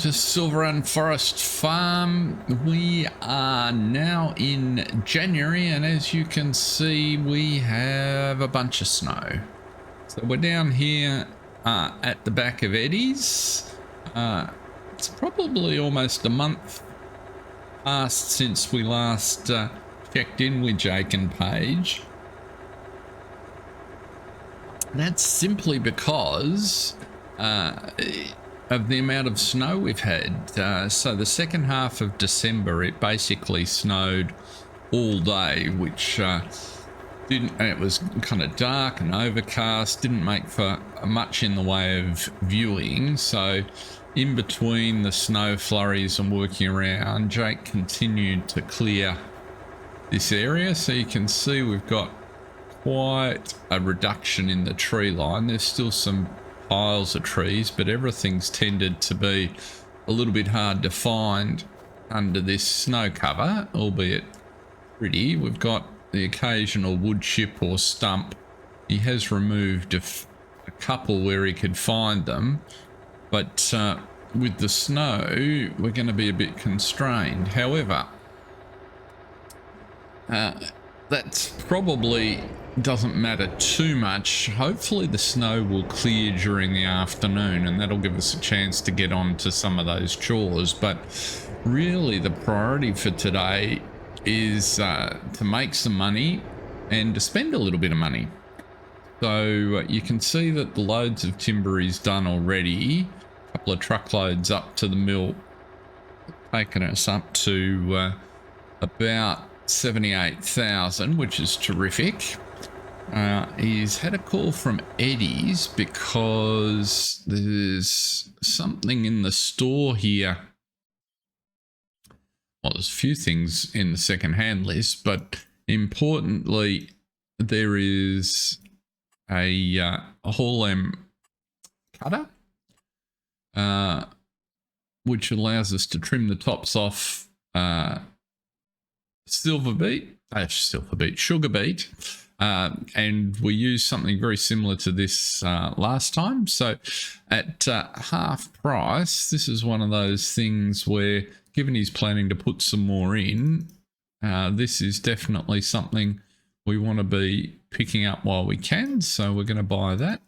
to Silverrun Forest Farm. We are now in January, and as you can see, we have a bunch of snow. So we're down here at the back of Eddie's. It's probably almost a month past since we last checked in with Jake and Paige. That's simply because of the amount of snow we've had. So the second half of December, it basically snowed all day, which it was kind of dark and overcast, didn't make for much in the way of viewing. So in between the snow flurries and working around, Jake continued to clear this area. So you can see we've got quite a reduction in the tree line. There's still some piles of trees, but everything's tended to be a little bit hard to find under this snow cover, albeit pretty. We've got the occasional wood chip or stump. He has removed a couple where he could find them, but with the snow we're going to be a bit constrained. However, that's probably doesn't matter too much. Hopefully the snow will clear during the afternoon, and that'll give us a chance to get on to some of those chores. But really the priority for today is to make some money and to spend a little bit of money. So you can see that the loads of timber is done already. A couple of truckloads up to the mill, taking us up to about 78,000, which is terrific. He's had a call from Eddie's because there's something in the store here. Well, there's a few things in the second-hand list, but importantly, there is a Hall-M cutter, which allows us to trim the tops off sugar beet, and we used something very similar to this last time. So at half price, this is one of those things where, given he's planning to put some more in, this is definitely something we want to be picking up while we can. So we're going to buy that.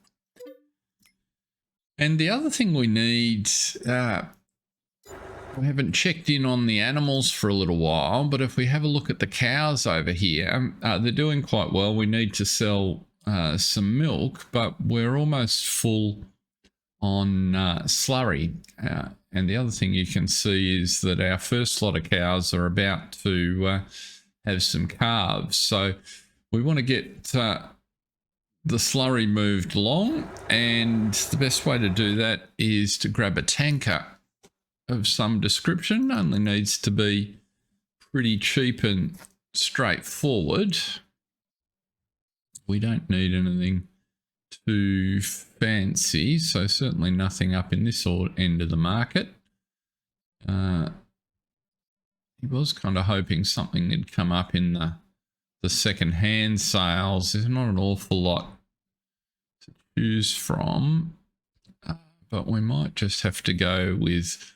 And the other thing we need, we haven't checked in on the animals for a little while, but if we have a look at the cows over here, they're doing quite well. We need to sell some milk, but we're almost full on slurry. And the other thing you can see is that our first lot of cows are about to have some calves. So we want to get the slurry moved along, and the best way to do that is to grab a tanker of some description. Only needs to be pretty cheap and straightforward. We don't need anything too fancy, so certainly nothing up in this end of the market. He was kind of hoping something had come up in the second-hand sales. There's not an awful lot to choose from, but we might just have to go with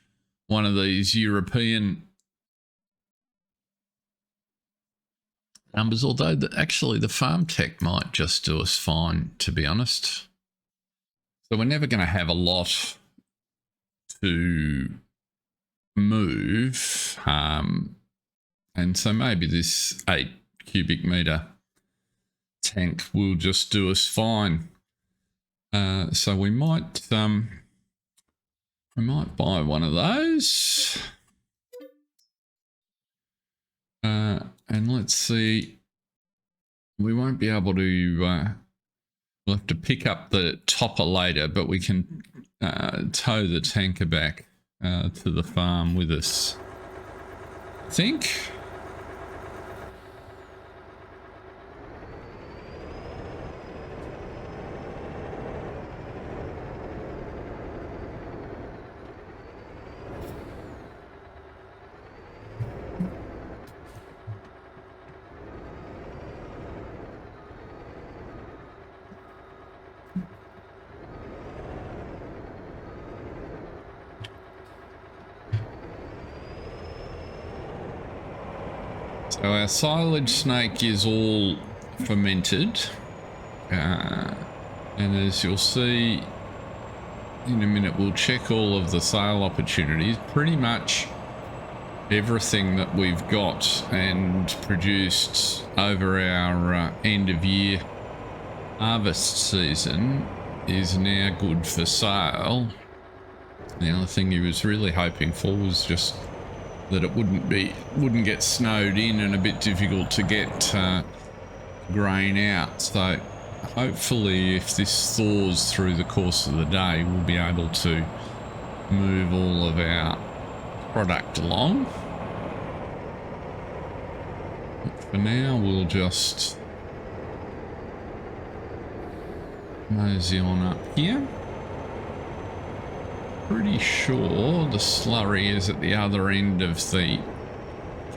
one of these European numbers, although actually the farm tech might just do us fine, to be honest. So we're never going to have a lot to move, and so maybe this 8 cubic meter tank will just do us fine. So we might buy one of those. And let's see. We won't be able to, we'll have to pick up the topper later, but we can tow the tanker back to the farm with us, I think. So our silage snake is all fermented. And as you'll see in a minute, we'll check all of the sale opportunities. Pretty much everything that we've got and produced over our end of year harvest season is now good for sale. The other thing he was really hoping for was just that it wouldn't get snowed in and a bit difficult to get grain out. So hopefully if this thaws through the course of the day, we'll be able to move all of our product along. But for now, we'll just mosey on up here. Pretty sure the slurry is at the other end of the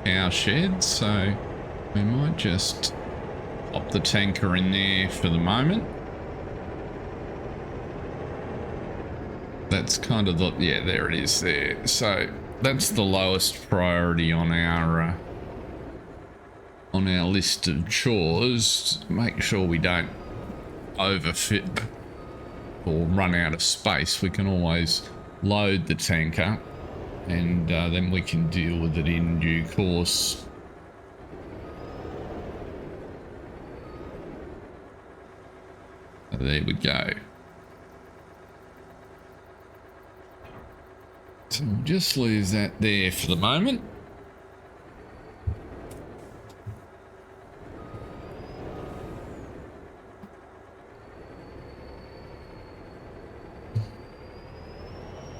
cow shed, so we might just pop the tanker in there for the moment. That's kind of the, yeah, there it is there. So that's the lowest priority on our list of chores. Make sure we don't overfit or run out of space. We can always load the tanker and then we can deal with it in due course. There we go. So we'll just leave that there for the moment.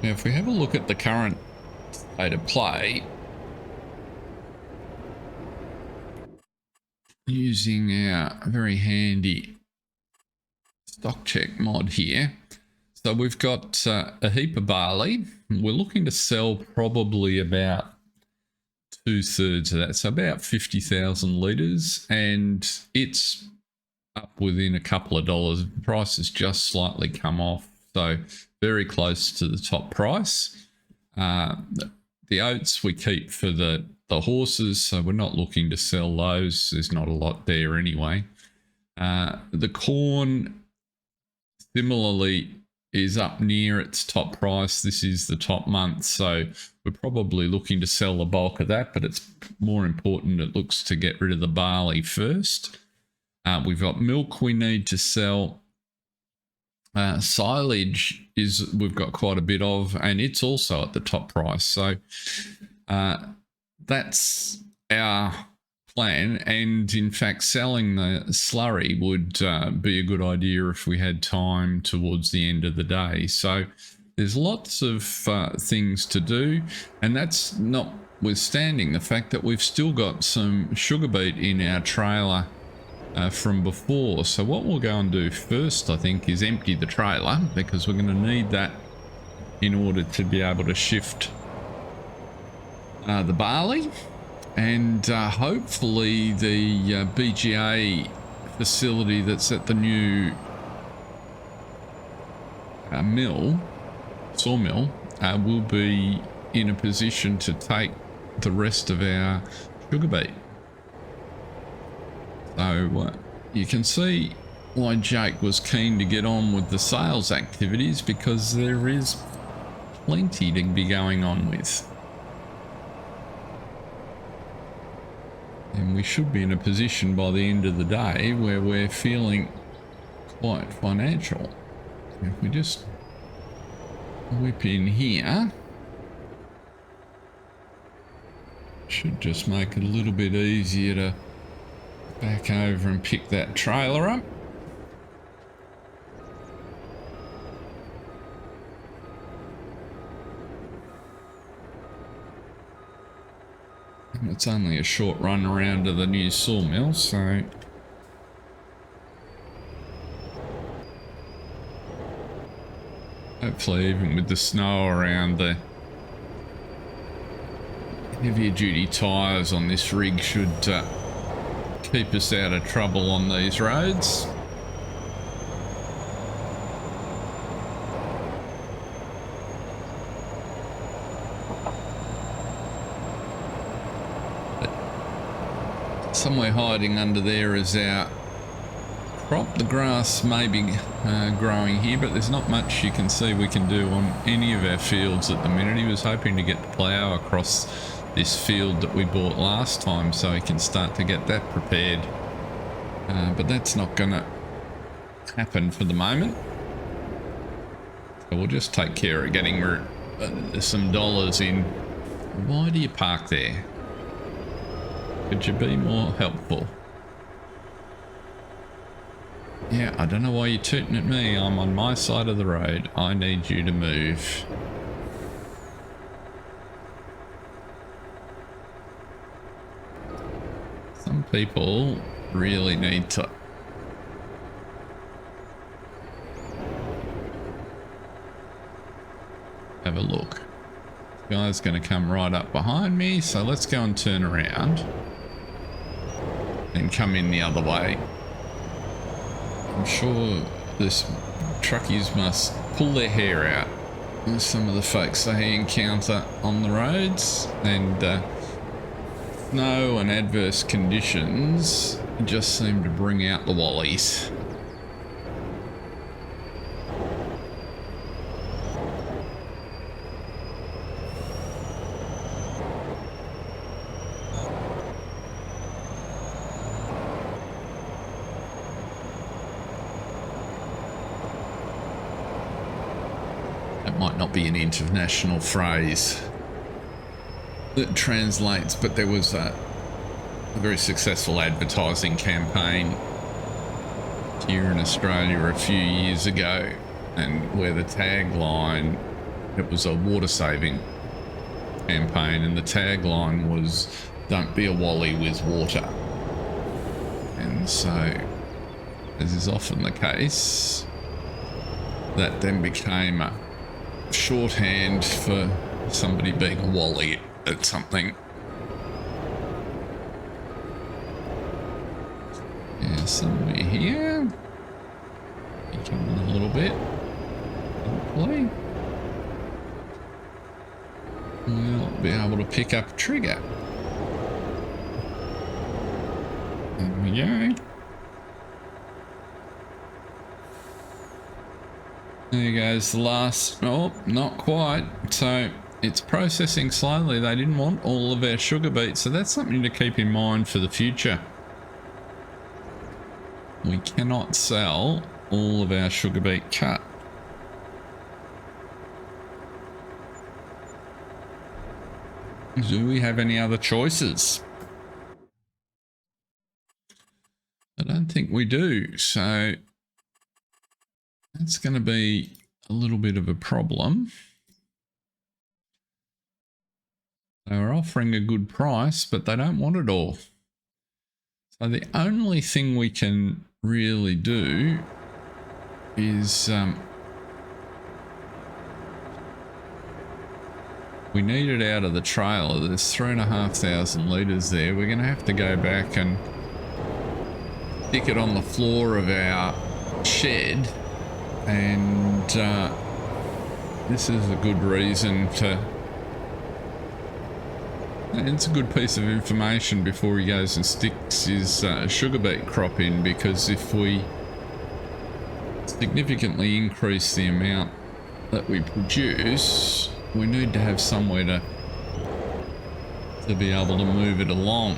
Now, if we have a look at the current state of play, using our very handy stock check mod here. So we've got a heap of barley. We're looking to sell probably about 2/3 of that, so about 50,000 litres, and it's up within a couple of dollars. The price has just slightly come off, so very close to the top price. The oats we keep for the horses, so we're not looking to sell those. There's not a lot there anyway. The corn similarly is up near its top price. This is the top month, so we're probably looking to sell the bulk of that, but it's more important, it looks, to get rid of the barley first. We've got milk we need to sell. Silage is we've got quite a bit of, and it's also at the top price. So that's our plan, and in fact selling the slurry would be a good idea if we had time towards the end of the day. So there's lots of things to do, and that's notwithstanding the fact that we've still got some sugar beet in our trailer from before. So what we'll go and do first, I think, is empty the trailer, because we're going to need that in order to be able to shift the barley. And hopefully the BGA facility that's at the new sawmill will be in a position to take the rest of our sugar beet. So you can see why Jake was keen to get on with the sales activities, because there is plenty to be going on with. And we should be in a position by the end of the day where we're feeling quite financial. If we just whip in here, should just make it a little bit easier to back over and pick that trailer up. It's only a short run around to the new sawmill, so hopefully even with the snow around, the heavier duty tyres on this rig should keep us out of trouble on these roads. somewhere hiding under there is our crop. The grass may be growing here, but there's not much you can see we can do on any of our fields at the minute. He was hoping to get the plough across this field that we bought last time so he can start to get that prepared. But that's not going to happen for the moment. So we'll just take care of getting some dollars in. Why do you park there? Could you be more helpful? Yeah, I don't know why you're tooting at me. I'm on my side of the road. I need you to move. Some people really need to have a look. This guy's going to come right up behind me, so let's go and turn around and come in the other way. I'm sure this truckies must pull their hair out. There's some of the folks they encounter on the roads, and snow and adverse conditions just seem to bring out the wallies. Might not be an international phrase that translates, but there was a very successful advertising campaign here in Australia a few years ago, and where the tagline, it was a water saving campaign, and the tagline was "Don't be a wally with water." And so, as is often the case, that then became a shorthand for somebody being a wally at something. Yeah, somewhere here. Come in a little bit. Hopefully we'll be able to pick up a trigger. There we go. There goes the last. Oh, not quite. So it's processing slowly. They didn't want all of our sugar beets, so that's something to keep in mind for the future. We cannot sell all of our sugar beet cut. Do we have any other choices? I don't think we do, so that's going to be a little bit of a problem. They were offering a good price, but they don't want it all. So the only thing we can really do is we need it out of the trailer. There's 3,500 litres there. We're going to have to go back and stick it on the floor of our shed. And this is a good reason to, it's a good piece of information before he goes and sticks his sugar beet crop in, because if we significantly increase the amount that we produce, we need to have somewhere to be able to move it along.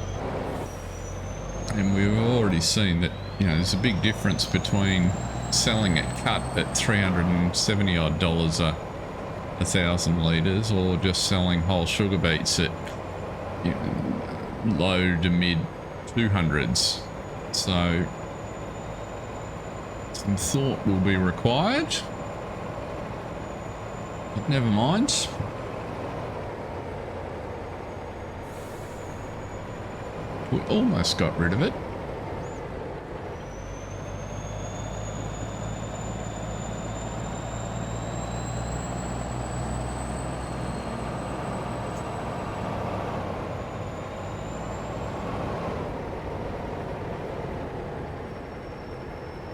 And we've already seen that, you know, there's a big difference between selling it cut at $370 odd a 1,000 litres, or just selling whole sugar beets at, you know, low to mid 200s. So some thought will be required, but never mind. We almost got rid of it.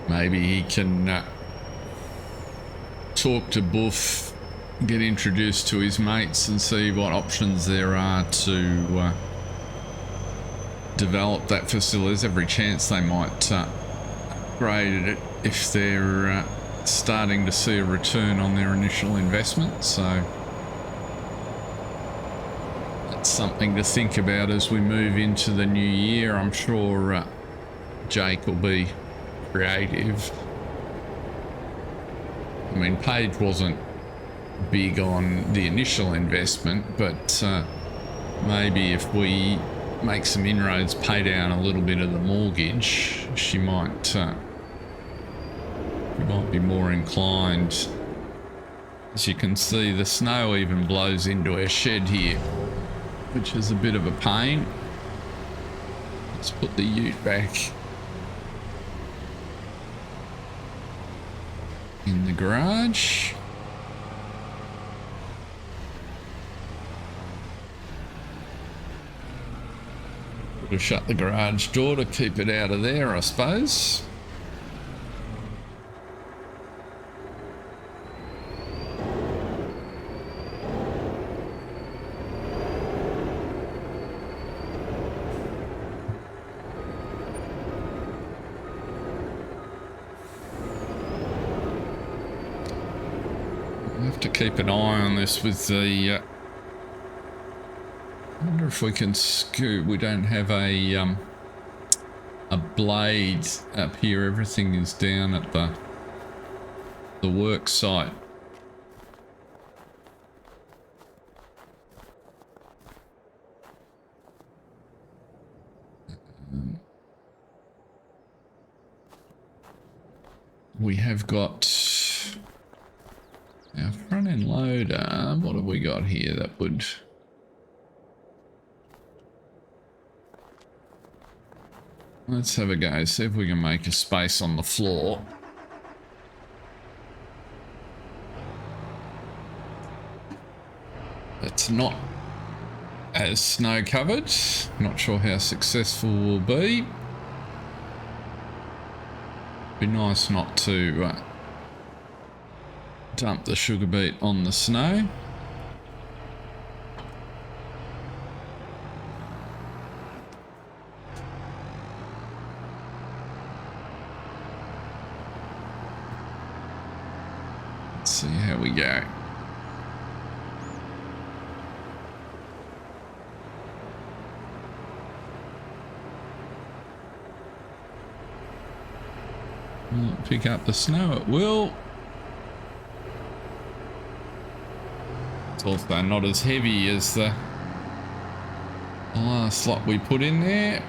Maybe he can talk to Buff, get introduced to his mates, and see what options there are to develop that facility. There's every chance they might upgrade it if they're starting to see a return on their initial investment. So that's something to think about as we move into the new year. I'm sure Jake will be creative. I mean, Paige wasn't big on the initial investment, but maybe if we make some inroads, pay down a little bit of the mortgage, she might be more inclined. As you can see, the snow even blows into our shed here, which is a bit of a pain. Let's put the ute back in the garage. We'll shut the garage door to keep it out of there, I suppose. We'll have to keep an eye on this with the I wonder if we can scoop. We don't have a blade up here. Everything is down at the work site. We have got our front end loader. What have we got here that would... Let's have a go, see if we can make a space on the floor. It's not as snow covered. Not sure how successful we'll be. Be nice not to dump the sugar beet on the snow. See how we go. Will it pick up the snow? It will. It's also not as heavy as the last lot we put in there.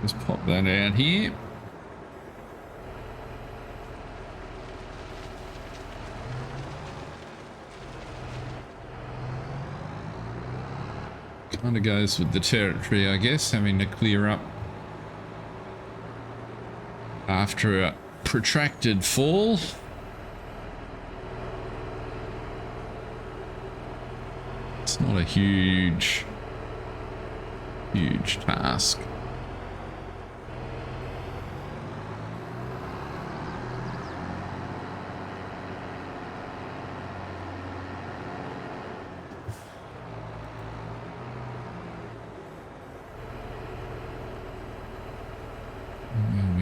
Just pop that out here. Kind of goes with the territory, I guess, having to clear up after a protracted fall. It's not a huge task.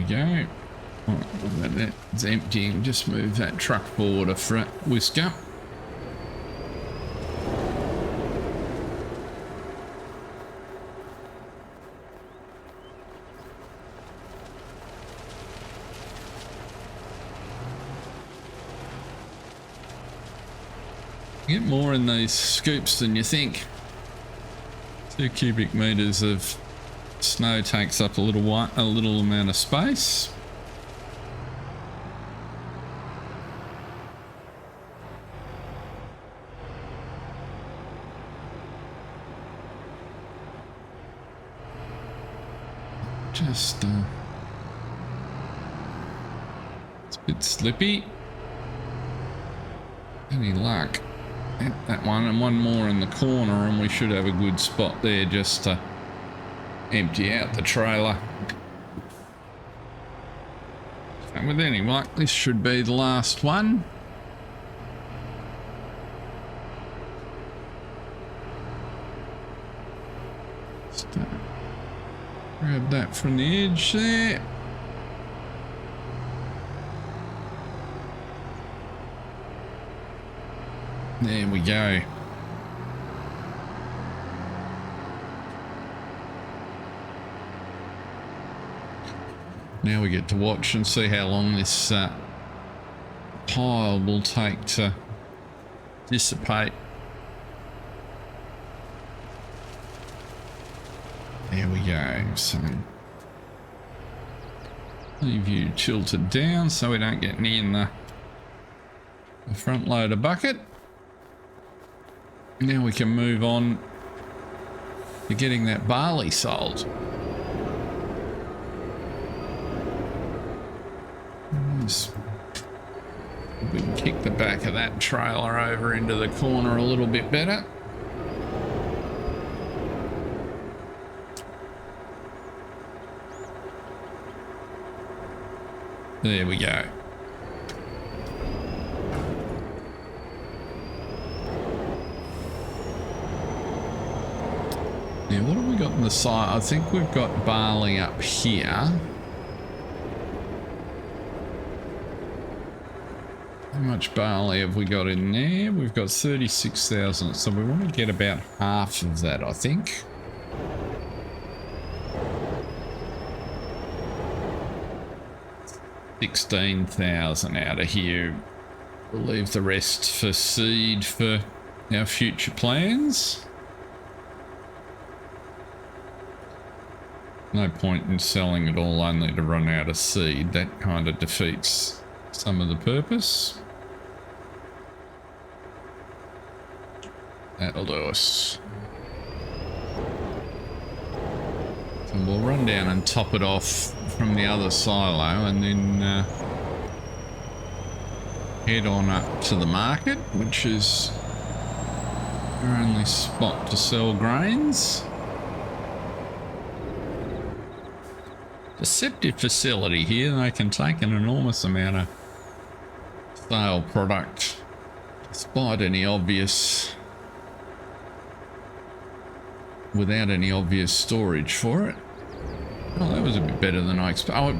Go. Right, that's emptying. Just move that truck forward a whisker. You get more in these scoops than you think. 2 cubic meters of snow takes up a little amount of space. Just it's a bit slippy. Any luck? Hit that one and one more in the corner, and we should have a good spot there just to empty out the trailer. And with any luck, this should be the last one. Just, grab that from the edge there. There we go. Now we get to watch and see how long this pile will take to dissipate. There we go. So leave you tilted down so we don't get near the front loader bucket. Now we can move on to getting that barley sold. We can kick the back of that trailer over into the corner a little bit better. There we go. Now, what have we got on the side? I think we've got barley up here. How much barley have we got in there? We've got 36,000, so we want to get about half of that, I think. $16,000 out of here. We'll leave the rest for seed for our future plans. No point in selling it all only to run out of seed. That kind of defeats some of the purpose. That'll do us. So we'll run down and top it off from the other silo and then head on up to the market, which is our only spot to sell grains. Deceptive facility here. They can take an enormous amount of sale product despite any obvious, without any obvious storage for it. Oh, that was a bit better than I expected.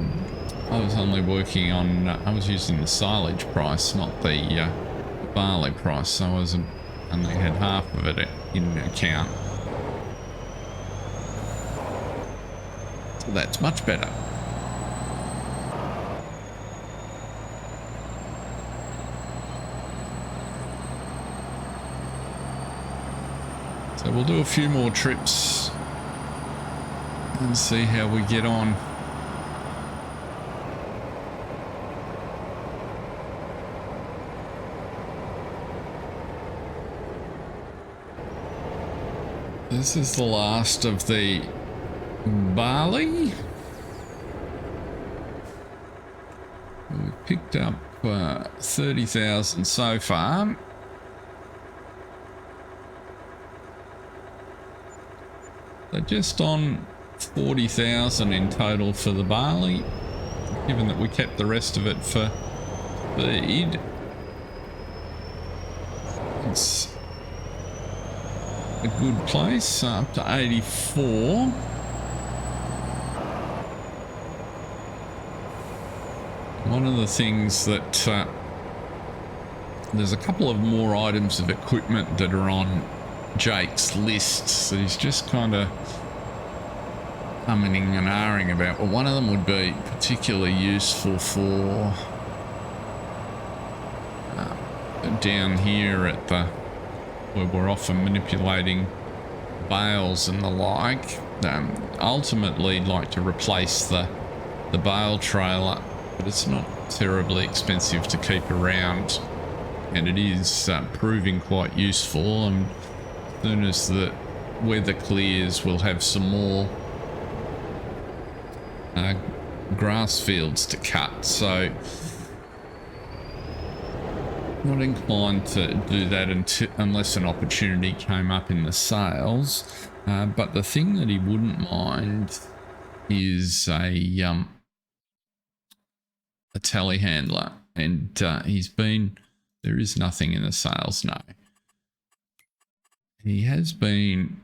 I was only working on, I was using the silage price, not the barley price, so I was only had half of it in account. So that's much better. So we'll do a few more trips and see how we get on. This is the last of the barley. We've picked up 30,000 so far. So just on 40,000 in total for the barley, given that we kept the rest of it for feed. It's a good place, up to 84. One of the things that there's a couple of more items of equipment that are on Jake's list that he's just kind of umming and ahhing about. Well, one of them would be particularly useful for down here at the where we're often manipulating bales and the like. Ultimately, like to replace the bale trailer, but it's not terribly expensive to keep around, and it is proving quite useful. And as soon as the weather clears, we'll have some more grass fields to cut, so not inclined to do that unless an opportunity came up in the sales. But the thing that he wouldn't mind is a telehandler, and there is nothing in the sales, no. He has been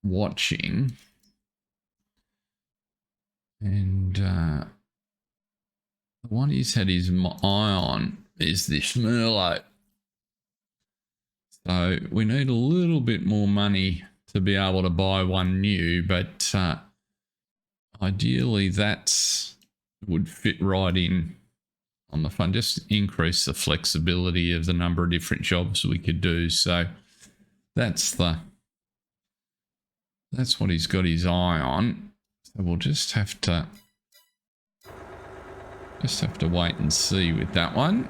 watching. And the one he's had his eye on is this Merlot. So we need a little bit more money to be able to buy one new, but ideally that would fit right in on the fund. Just increase the flexibility of the number of different jobs we could do. So that's what he's got his eye on. So we'll just have to wait and see with that one.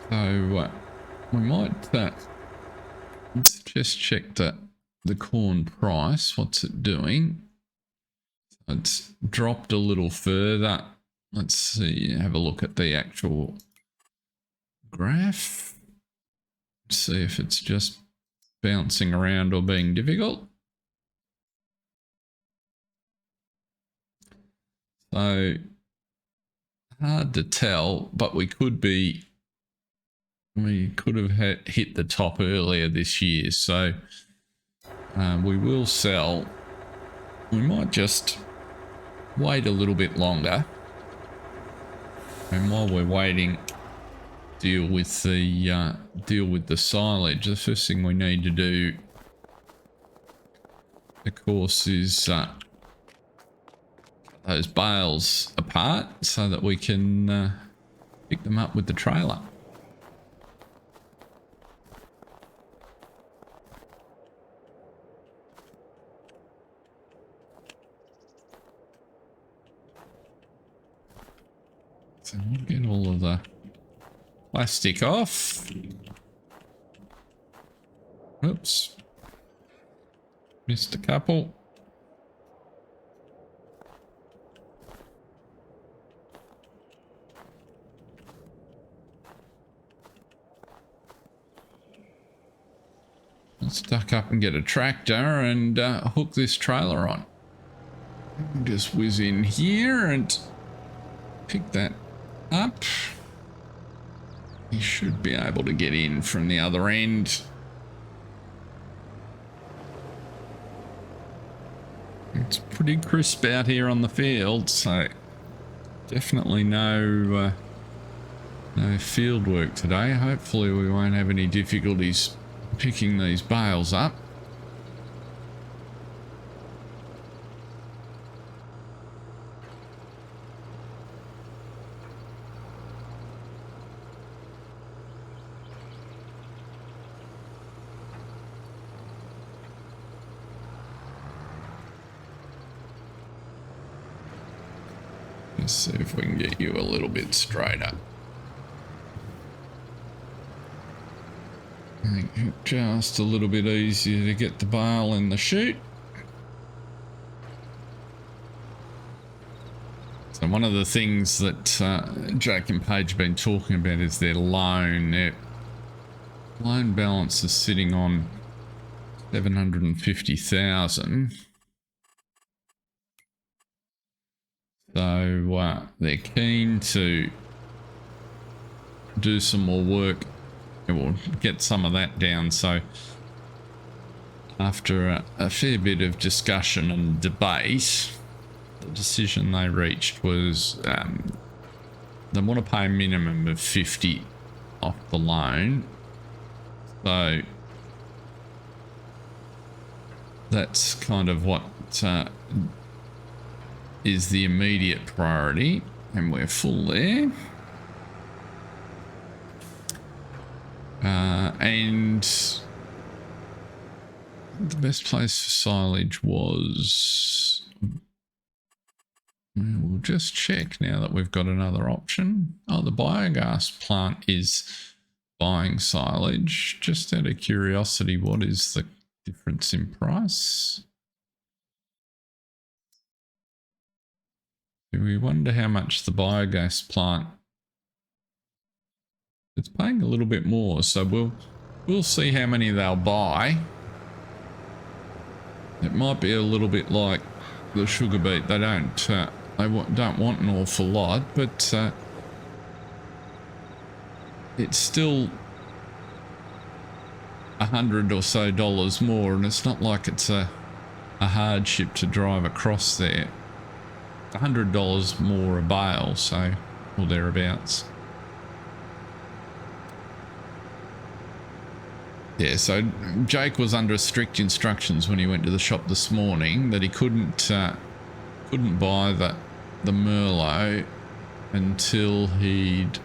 So we might let's just check the corn price. What's it doing? It's dropped a little further. Let's see, have a look at the actual graph. See if it's just bouncing around or being difficult. So hard to tell, but we could have hit the top earlier this year. So we will sell. We might just wait a little bit longer. And while we're waiting, deal with the silage. The first thing we need to do, of course, is those bales apart so that we can pick them up with the trailer. So we'll get all of the plastic off. Oops. Missed a couple. Let's duck up and get a tractor and hook this trailer on. Just whiz in here and pick that up. You should be able to get in from the other end. It's pretty crisp out here on the field, so definitely no field work today. Hopefully we won't have any difficulties picking these bales up. Let's see if we can get you a little bit straighter. I think just a little bit easier to get the bale in the chute. So one of the things that Jake and Paige have been talking about is their loan. Their loan balance is sitting on 750,000. So they're keen to do some more work. We'll get some of that down. So after a fair bit of discussion and debate, the decision they reached was they want to pay a minimum of 50 off the loan. So that's kind of what is the immediate priority, and we're full there. And the best place for silage was... We'll just check now that we've got another option. Oh, the biogas plant is buying silage. Just out of curiosity, what is the difference in price? Do we wonder how much the biogas plant... It's paying a little bit more, so we'll see how many they'll buy. It might be a little bit like the sugar beet. They don't want an awful lot, but it's still $100 or so more, and it's not like it's a hardship to drive across there. $100 more a bale, so, or thereabouts. Yeah, so Jake was under strict instructions when he went to the shop this morning that he couldn't buy the Merlot until he'd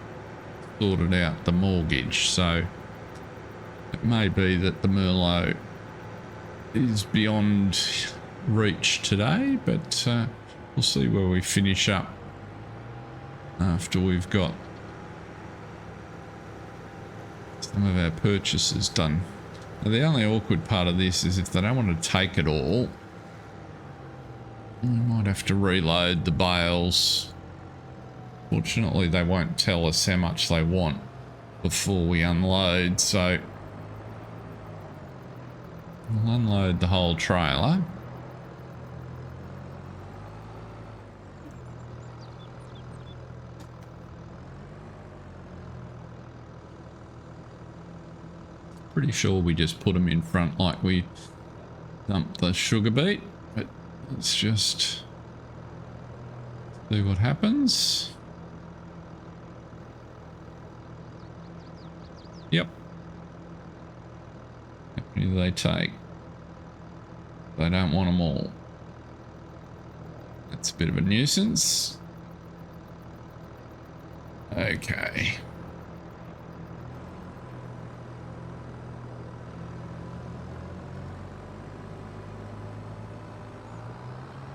sorted out the mortgage. So it may be that the Merlot is beyond reach today, but we'll see where we finish up after we've got some of our purchases done. Now, the only awkward part of this is if they don't want to take it all, we might have to reload the bales. Fortunately, they won't tell us how much they want before we unload, so we'll unload the whole trailer. Pretty sure we just put them in front like we dumped the sugar beet, but let's just see what happens. Yep. How many do they take? They don't want them all. That's a bit of a nuisance. Okay.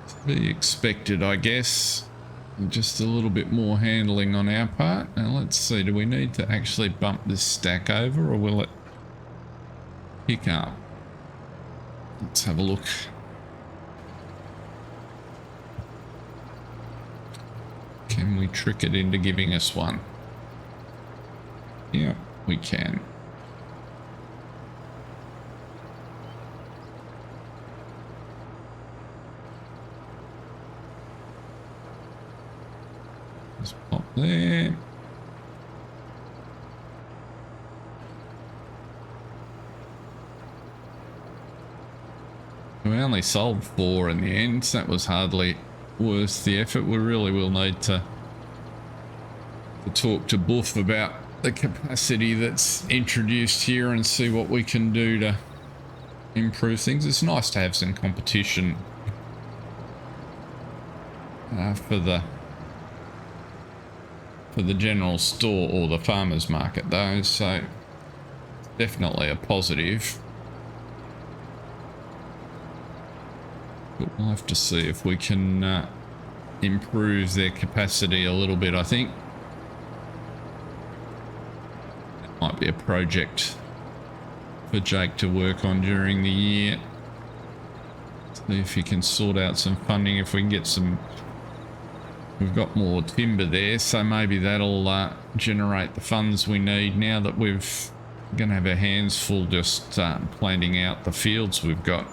To be expected, I guess. Just a little bit more handling on our part. Now let's see, do we need to actually bump this stack over, or will it pick up? Let's have a look. Can we trick it into giving us one? Yeah, we can. Just pop there. We only sold 4 in the end, so that was hardly worth the effort. We really will need to talk to Buff about the capacity that's introduced here and see what we can do to improve things. It's nice to have some competition for the general store or the farmers market though, so definitely a positive. But we'll have to see if we can improve their capacity a little bit, I think. That might be a project for Jake to work on during the year. See if he can sort out some funding, if we can get some... We've got more timber there, so maybe that'll generate the funds we need now that we're going to have our hands full just planting out the fields we've got.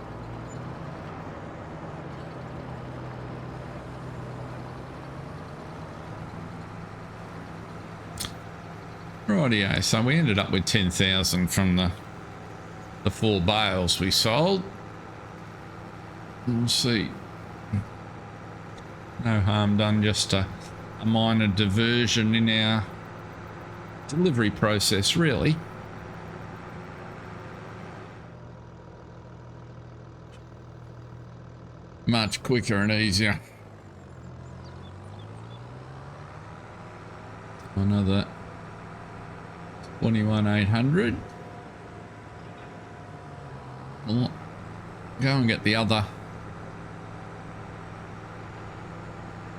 Rightio, so we ended up with 10,000 from the 4 bales we sold. We'll see. No harm done, just a minor diversion in our delivery process, really. Much quicker and easier. Another 21,800. Well, go and get the other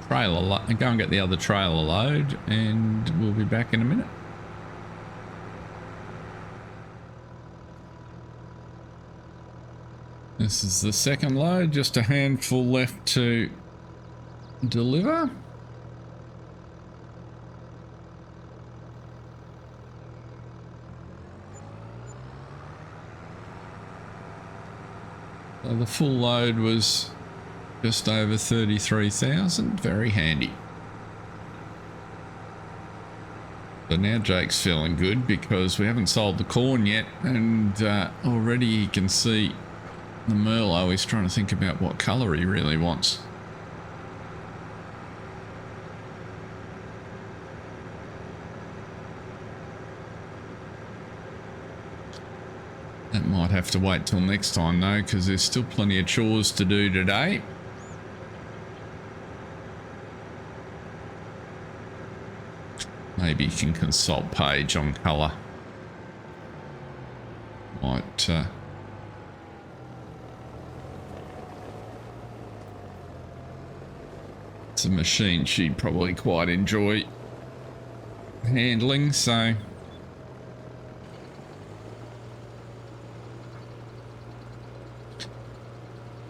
trailer. Go and get the other trailer load, and we'll be back in a minute. This is the second load, just a handful left to deliver. So the full load was just over 33,000, very handy. But now Jake's feeling good because we haven't sold the corn yet, and already you can see the Merlot is trying to think about what colour he really wants. That might have to wait till next time though, because there's still plenty of chores to do today. Maybe you can consult Paige on colour. Might it's a machine she'd probably quite enjoy handling, so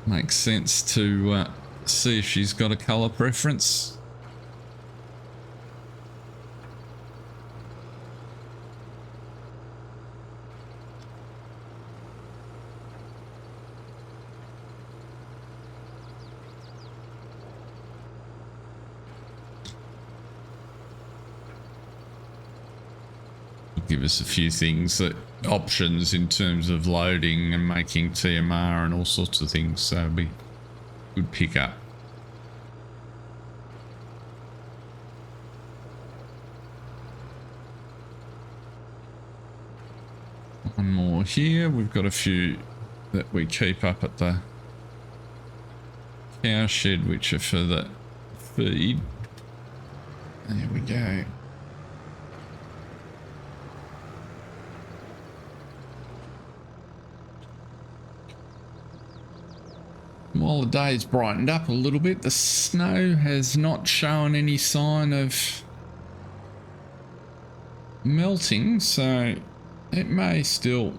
makes sense to see if she's got a colour preference. Give us a few things, that options in terms of loading and making TMR and all sorts of things, so it'll be good pickup. One more here. We've got a few that we keep up at the cow shed, which are for the feed. There we go. While the day's brightened up a little bit, the snow has not shown any sign of melting, so it may still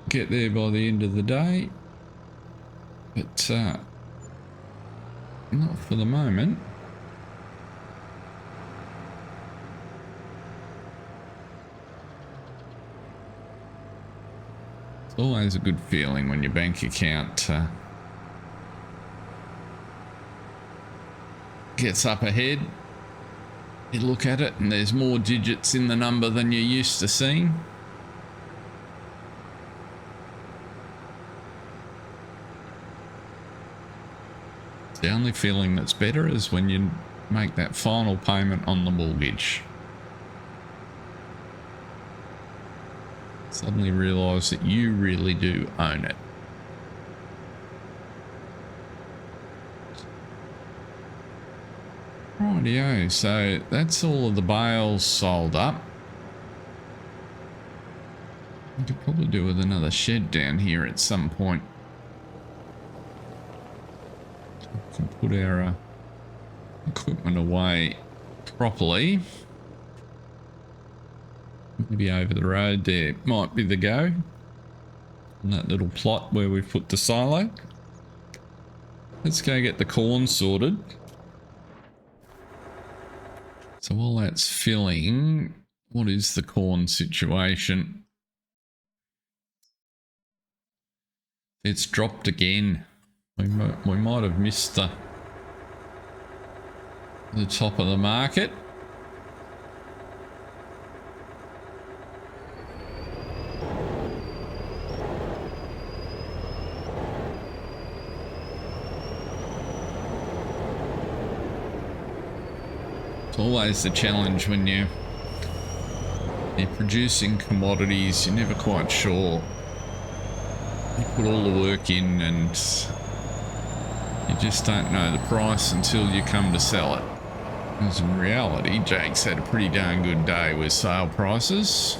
get there by the end of the day, but not for the moment. It's always a good feeling when your bank account gets up ahead. You look at it and there's more digits in the number than you're used to seeing. The only feeling that's better is when you make that final payment on the mortgage. Suddenly realise that you really do own it. Rightio, so that's all of the bales sold up. We could probably do with another shed down here at some point. We can put our equipment away properly. Maybe over the road there might be the go. And that little plot where we've put the silo. Let's go get the corn sorted. So while that's filling, what is the corn situation? It's dropped again. We might have missed the top of the market. It's always the challenge when you're producing commodities. You're never quite sure. You put all the work in and you just don't know the price until you come to sell it. Because in reality, Jake's had a pretty darn good day with sale prices.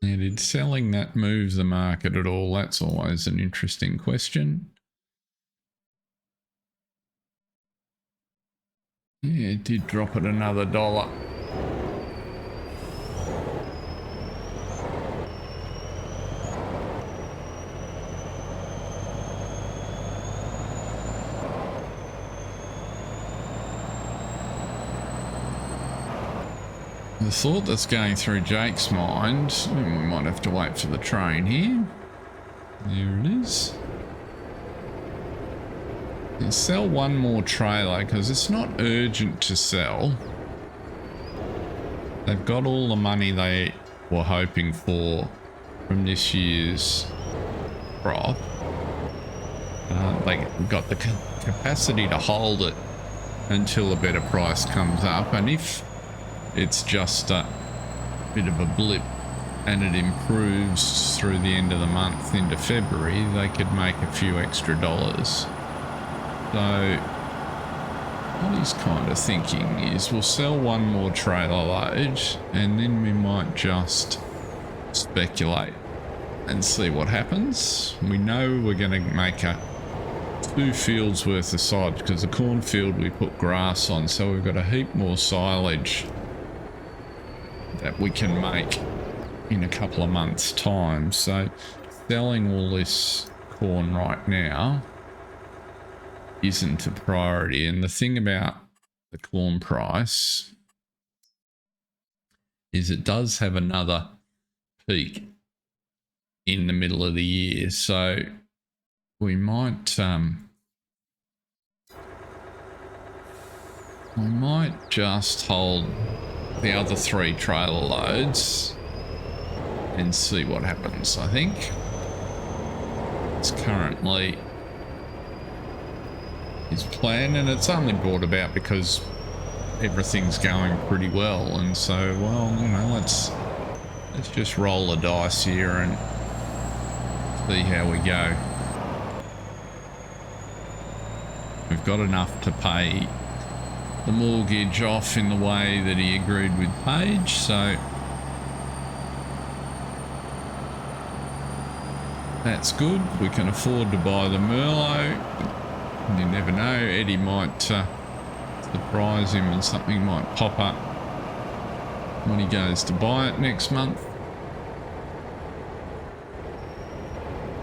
And did selling that move the market at all? That's always an interesting question. Yeah, it did drop at another $1. The thought that's going through Jake's mind, we might have to wait for the train here. There it is. And sell one more trailer because it's not urgent to sell. They've got all the money they were hoping for from this year's crop. They got the capacity to hold it until a better price comes up, and if it's just a bit of a blip and it improves through the end of the month into February, they could make a few extra dollars. So what he's kind of thinking is we'll sell one more trailer load and then we might just speculate and see what happens. We know we're going to make a 2 fields worth of silage because the cornfield we put grass on, so we've got a heap more silage that we can make in a couple of months' time. So selling all this corn right now isn't a priority. And the thing about the corn price is it does have another peak in the middle of the year, so we might just hold the other 3 trailer loads and see what happens. I think it's currently his plan, and it's only brought about because everything's going pretty well, and so, well, you know, let's just roll the dice here and see how we go. We've got enough to pay the mortgage off in the way that he agreed with Paige, so that's good. We can afford to buy the Merlot. You never know, Eddie might surprise him and something might pop up when he goes to buy it next month.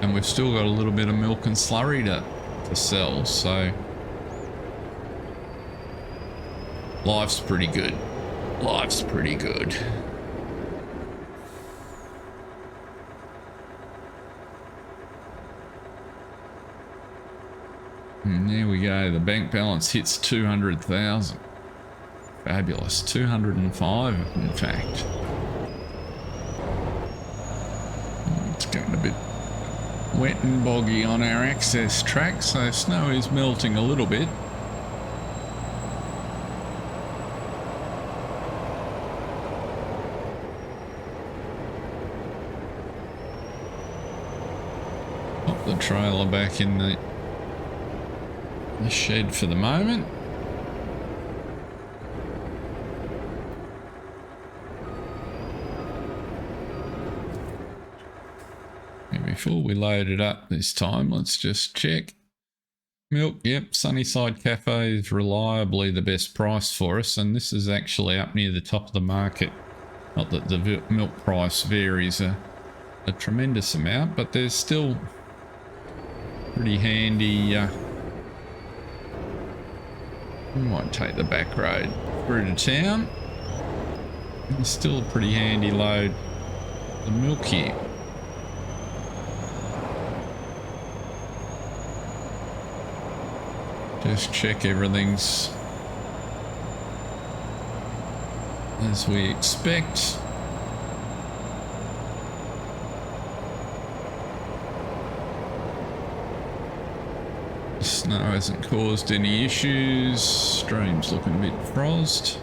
And we've still got a little bit of milk and slurry to sell, so life's pretty good. Life's pretty good. And there we go. The bank balance hits 200,000. Fabulous. 205, in fact. It's getting a bit wet and boggy on our access track, so snow is melting a little bit. Pop the trailer back in the shed for the moment. And before we load it up this time, let's just check. Milk, yep, Sunnyside Cafe is reliably the best price for us, and this is actually up near the top of the market. Not that the milk price varies a tremendous amount, but there's still pretty handy. We might take the back road through to town. It's still a pretty handy load of milk here. Just check everything's as we expect. Snow hasn't caused any issues. Stream's looking a bit frost.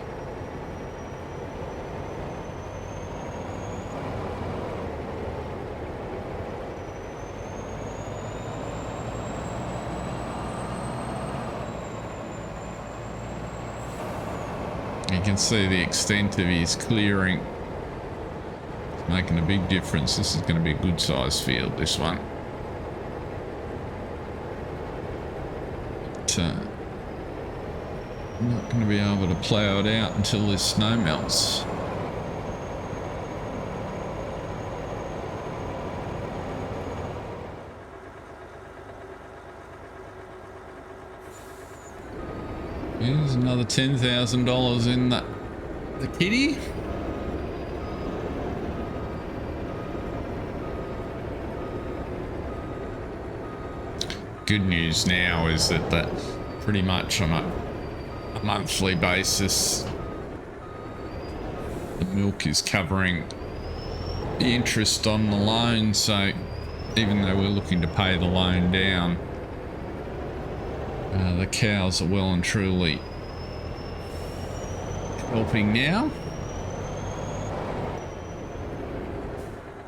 You can see the extent of his clearing. It's making a big difference. This is going to be a good sized field, this one. I'm not going to be able to plough it out until this snow melts. Here's another $10,000 in the kitty. good news now is that pretty much on a monthly basis, the milk is covering the interest on the loan. So even though we're looking to pay the loan down, the cows are well and truly helping now.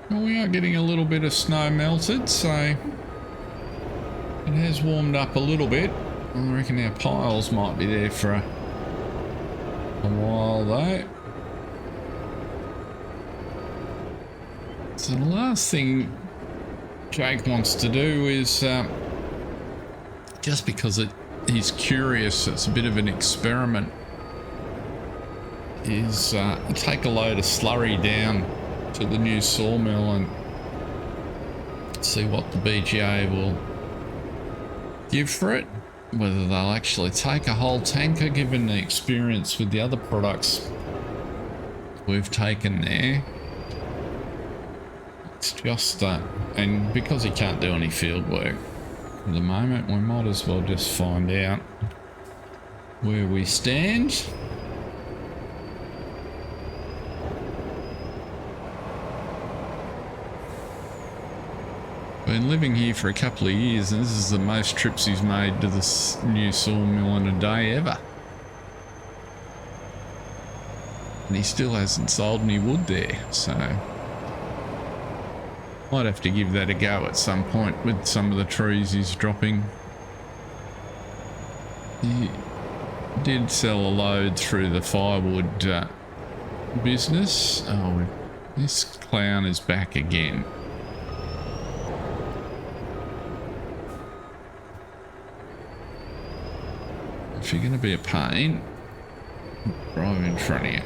Well, we are getting a little bit of snow melted, so it has warmed up a little bit. I reckon our piles might be there for a while though. So the last thing Jake wants to do is, just because he's curious, it's a bit of an experiment, is take a load of slurry down to the new sawmill and see what the BGA will give for it. Whether they'll actually take a whole tanker, given the experience with the other products we've taken there. It's just and because he can't do any field work at the moment, we might as well just find out where we stand. Been living here for a couple of years, and this is the most trips he's made to this new sawmill in a day ever. And he still hasn't sold any wood there, so might have to give that a go at some point with some of the trees he's dropping. He did sell a load through the firewood business. Oh, this clown is back again. If you're going to be a pain, drive in front of you.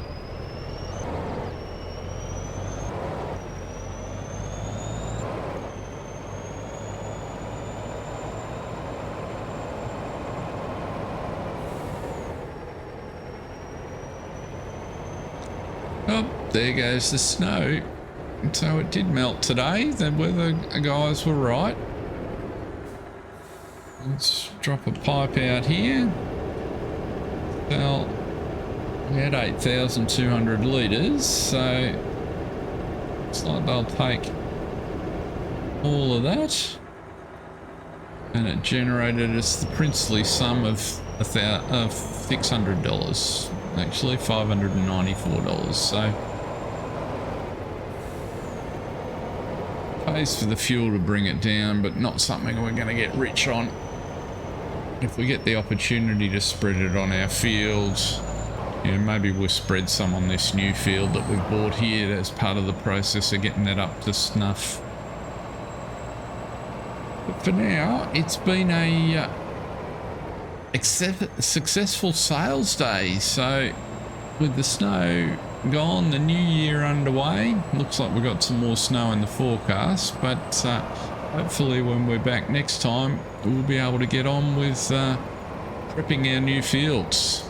Oh, there goes the snow. So it did melt today. The weather guys were right. Let's drop a pipe out here. Well, we had 8,200 litres, so looks like they'll take all of that. And it generated us the princely sum of $600, actually $594. So pays for the fuel to bring it down, but not something we're going to get rich on. If we get the opportunity to spread it on our fields, you know, maybe we'll spread some on this new field that we've bought here as part of the process of getting that up to snuff. But for now, it's been a successful sales day. So with the snow gone, the new year underway, looks like we've got some more snow in the forecast, but hopefully when we're back next time, we'll be able to get on with prepping our new fields.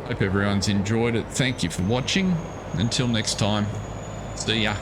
Hope everyone's enjoyed it. Thank you for watching. Until next time, see ya.